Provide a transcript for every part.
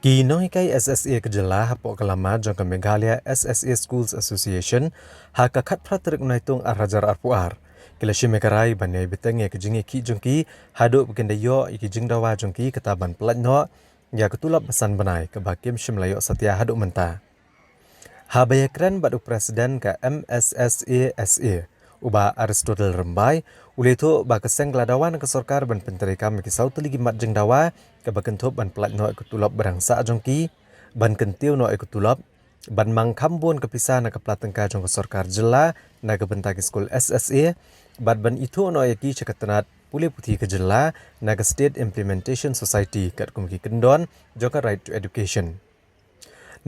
Kinohikai SSA kejelah hapok kelama jangka Meghalaya SSA Schools Association haka kat praterik naitung arajar arpuar. Kila shimekarai banai betenge kejingi ki jengki haduk bekendayo iki jengdawa jengki ketaban pelatno ya ketulap besan banai ke bakim shimlayo setia haduk mentah. Habayakran badu presiden ke MSSA uba Aristotle Rembai uleto ba keseng gladawan ke sorkar ban penterika mikisau teligi mat jengdawa ke bakentop ban pelatno ikutulap berangsa jongki ban kentiu no ikutulap ban mangkambon kepisah na keplatengka jong ke sorkar jela na ke bentaki skul SSA ban itu no yaki cekatenat pulih putih ke jela na ke State Implementation Society kat kumki kendon joka Right to Education.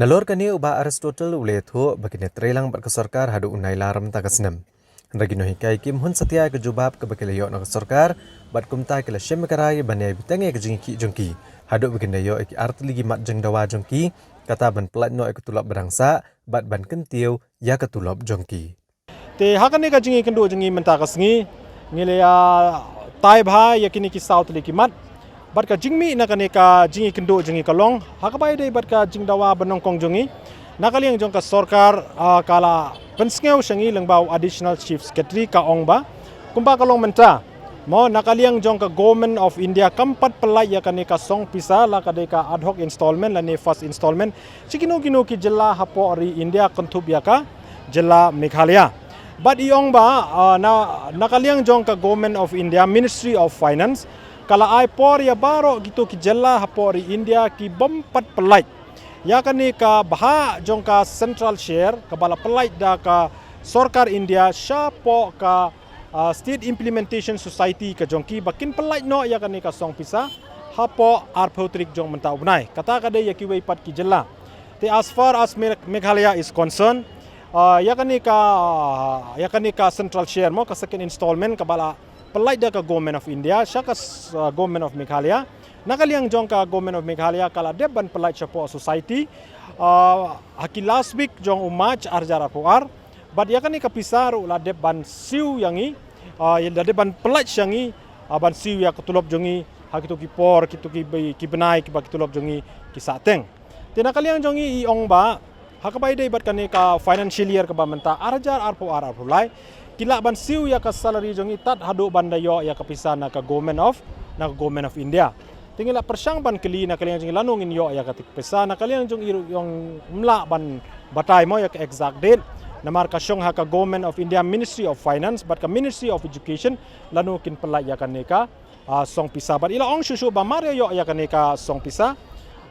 Nalor kani uba Aristotle uleto bakine trelang bat ke sorkar hadu unai laram tagasnem. Ragi nohikai kim hun setia ke jubab ke bakile yo nak sorkar bat kumta kila shemekarai banai bitenge ke jingki jongki haduk begenda yo iki artli mat jengdawa jongki kata ban pelatno ek tulap berangsa bat ban kentiu ya ketulap jongki te hakane ka jingi kendo jingi menta kasngi ngile ya tai bha yakini ki south li kimat bat ka jingmi nakane ka jingi kendo jingi kalong hakabai dei bat ka jingdawa banongkong jongi nakaliang jong ka sorkar kala pensngeu shangi lengbau additional chief secretary ka ongba kumba kalong menta mo nakaliang jong ka government of India kampat pelai ya kane ka song pisa la ka de ka ad hoc installment la ne first installment chikino kino ki jilla hapo ri India kontub ya ka jilla Meghalaya but iong ba nakaliang jong ka government of India Ministry of Finance kala ai por ya baro gitu ki jilla hapo ri India ki bompat pelai ya kani ka baha jong ka central share ka bala pelai da ka sorkar India syapo ka State Implementation Society ka jongki bakin pelai no ya kani ka song pisa hapo arpotrik jong mentau benai kata ka de ya ki wei pat ki jela te as far as Meghalaya is concerned ya kani ka central share mo ka second installment ka bala pelai da ka government of India syaka government of Meghalaya nakaliang jong ka government of Meghalaya kala deban pelai chapo society haki last week jong umach arjara puar but ya kani kapisar ula deban siu yangi ya deban pelai yangi ban siu ya ketulop jongi hakitu ki por kitu ki benai ki bakitulop jongi ki sateng tinakaliang jongi iong ba hakabai dei bat kani ka financial year ka ba menta arjar arpuar arpulai kila ban siu ya ka salary jongi tat hadu bandayo ya kapisar na ka government of India tinggal persang ban keli na kalian jeng lanung in yo ya katik pesa na kalian jeng yung mla ban batay mo ya exact date na marka syong ha ka government of India Ministry of Finance but ka Ministry of Education lanu kin pala ya kaneka song pisa bat ila ong susu ba mario yo ya kaneka song pisa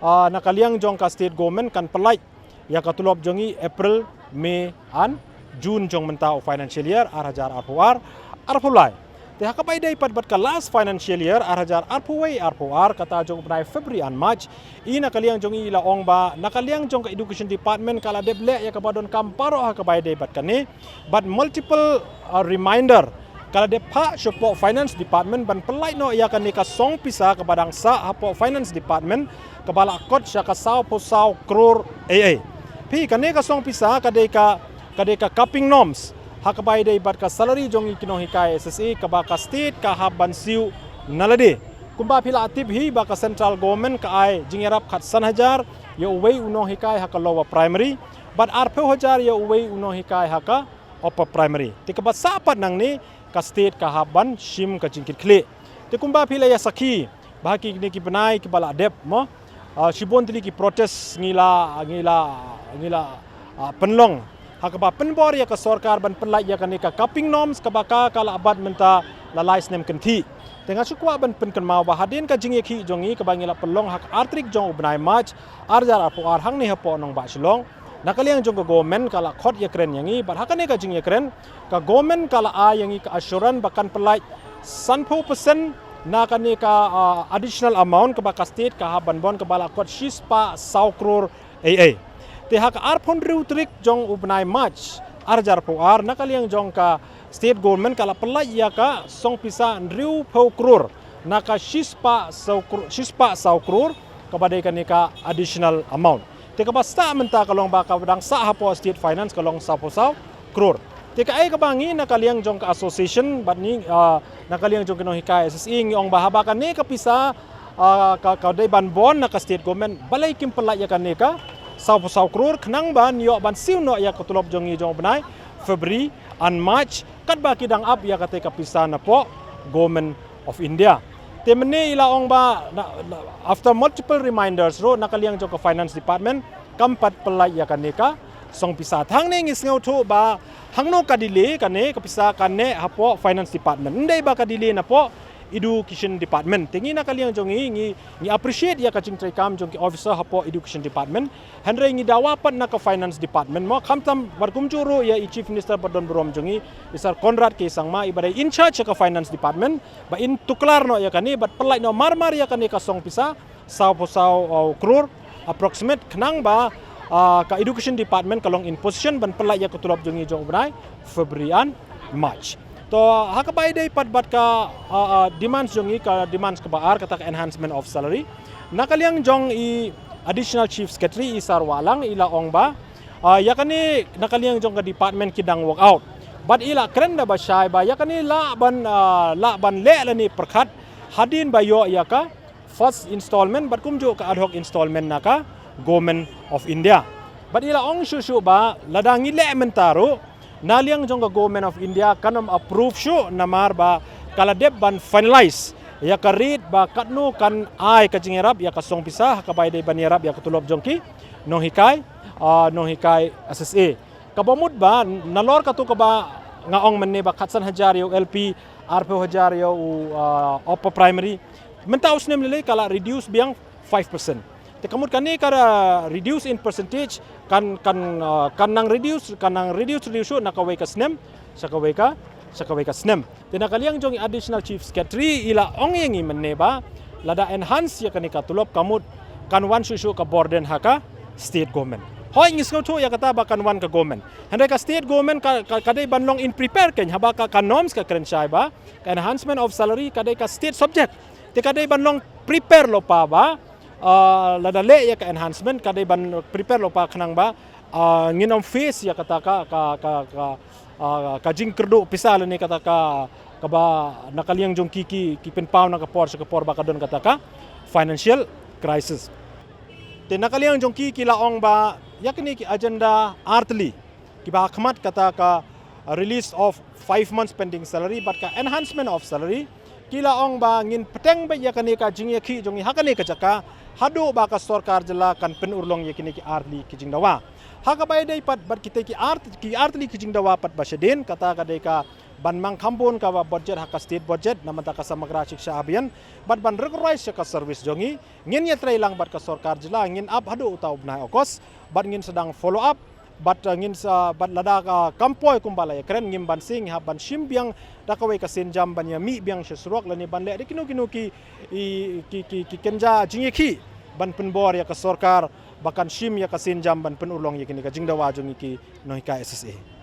na kalian jong ka state government kan pelai ya katulop jongi April May and June jong mentau financial year arajar arpuar arpulai te hakabai dai pat ka last financial year arajar arpuway arpuar kata jong prai February and March ina kaliang jong ila ong ba nakaliang jong ka education department kala deble ya kabadon kamparo hakabai dai pat kani but multiple reminder kala de pa shopo finance department ban pelai no ya kani ka song pisa kabadang sa hapo finance department kabala kot sya ka saw po saw crore AA pi kani ka song pisa kadai ka capping norms hakabai dai bat ka salary jong ikinohikai SSA ka ba ka state ka haban siu nalade kumba phila atip hi ba ka central government ka ai jingerap khat san hajar yo wei unohikai haka lower primary but arpe hajar yo wei unohikai haka upper primary te ka ba sapat nang ni ka state ka haban shim ka jingkit khle te kumba phila ya sakhi bahaki ni ki benai ki bala dep mo shibon tili ki protest ngila penlong hakaba penbor ya ka sorkar ban penlai ya kanika capping norms kabaka kala abad menta lalais nem kenti tengah sukwa ban penkan mau bahadin ka jingi khi jongi kabangila pelong hak artrik jong ubnai match arjar apuar hang ni hapo nong ba silong nakaliang jong ka government kala khot ya kren yangi bar hakane ka jingi kren ka government kala a yangi ka assurance bakan pelai 100% na kanika additional amount kabaka state ka haban bon kabala khot shispa 100 crore AA te hak arpon riutrik jong ubnai match arjar puar nakaliang jong ka state government kala pelai ya ka song pisa riu po crore naka shispa 100 crore kabadai kanika additional amount te ka basta menta kalong baka badang sa hapo state finance kalong sa po crore te ka ai kabangi nakaliang jong ka association bat ni nakaliang jong kinohikai SSA ngiong bahaba kan ni kapisa ka dai ban bon na ka state government balai kim pelai ya kan neka sau krur khnang ban yo ban siu no ya katulop jongi jong benai February and March kat ba kidang up ya kate ka pisa na po government of India temene ila ong ba after multiple reminders ro nakaliang jong ka finance department kampat pelai ya kan neka song pisa thang ne ngis ngau thu ba hangno ka delay kan ne ka pisa kan ne hapo finance department ndai ba ka delay na po education department tingi na kaliang jong ngi appreciate ya ka ching trai kam jong ki officer hapo education department handre ngi dawapan na ka finance department mo kamtam barkum juru ya i chief minister badon brom jongi isar Conrad ke sangma ibadai in charge ka finance department ba in tuklar no ya kani but pelai no marmar ya kani ka song pisa sau krur approximate khnang ba ka education department kalong in position ban pelai ya kutulop jongi jong brai February and March to hakabai dai pat ka demands jongi ka demands ka baar kata enhancement of salary nakaliang jong i additional chief secretary isar walang ila ong ba yakani nakaliang jong ka department kidang work out but ila krenda ba syai ba yakani la ban le lani perkhat hadin ba yo yaka first installment but kumjo ka ad hoc installment naka government of India but ila ong shu ba ladangi le mentaro naliang jong ka government of India kanam approve shu namar ba kaladep ban finalize ya ka read ba katno kan ai ka jingerap ya ka song pisa ka bai dei banierap ya katulop jongki no hikai SSA kabamut ba nalor ka to ka ba ngaong menne ba khatsan hajar yo LP RP hajar yo upper primary mentaus nem lele kala reduce biang 5%. Te kamut kani kara reduce in percentage kan nang reduce nakaway ka snem sakaway ka snem. Te nakaliang jong additional chief secretary ila ong yengi menne ba lada enhance ya kani katulop kamut kan wan susu ka borden haka state government. Hoy ngis ko ya kata ba kan wan ka government. Handai ka state government kadai banlong in prepare ken haba ka norms ka krenchai ba ka enhancement of salary kadai ka state subject. Te kadai banlong prepare lo pa ba ladale ya ka enhancement kadai ban prepare lo pa khnang ba nginom face ya kata ka jing kerdo pisal ni kata ka ba nakaliang jong ki penpaw na ka por ba kadon kata ka financial crisis te nakaliang jong ki laong ba yakni ki agenda artli ki ba khmat kata ka release of 5 months pending salary but ka enhancement of salary kilaong ba ngin peteng ba yakani ka jingya ki jongi hakani ka jaka hadu ba ka sarkar jala kan penurlong yakini ki artli ki jingdawa haka bai dai pat bat kita ki artli ki jingdawa pat basedin kata ka dai ka ban mang kampun ka ba budget haka state budget namata ka samagra shiksha abhiyan bat ban regularize ka service jongi ngin ya trailang bat ka sarkar jala ngin up hadu utaw bnai okos bat ngin sedang follow up bat ngin sa bat lada ka kampoy kumbala ya kren ngim ban sing ha ban shimbiang dakawai ka senjam ban ya mi biang shesurok lani ban le kinu ki kenja jingi ki ban penbor ya ka sarkar bakan shim ya ka senjam ban penulong ya kini ka jingdawa jongi ki nohika SSA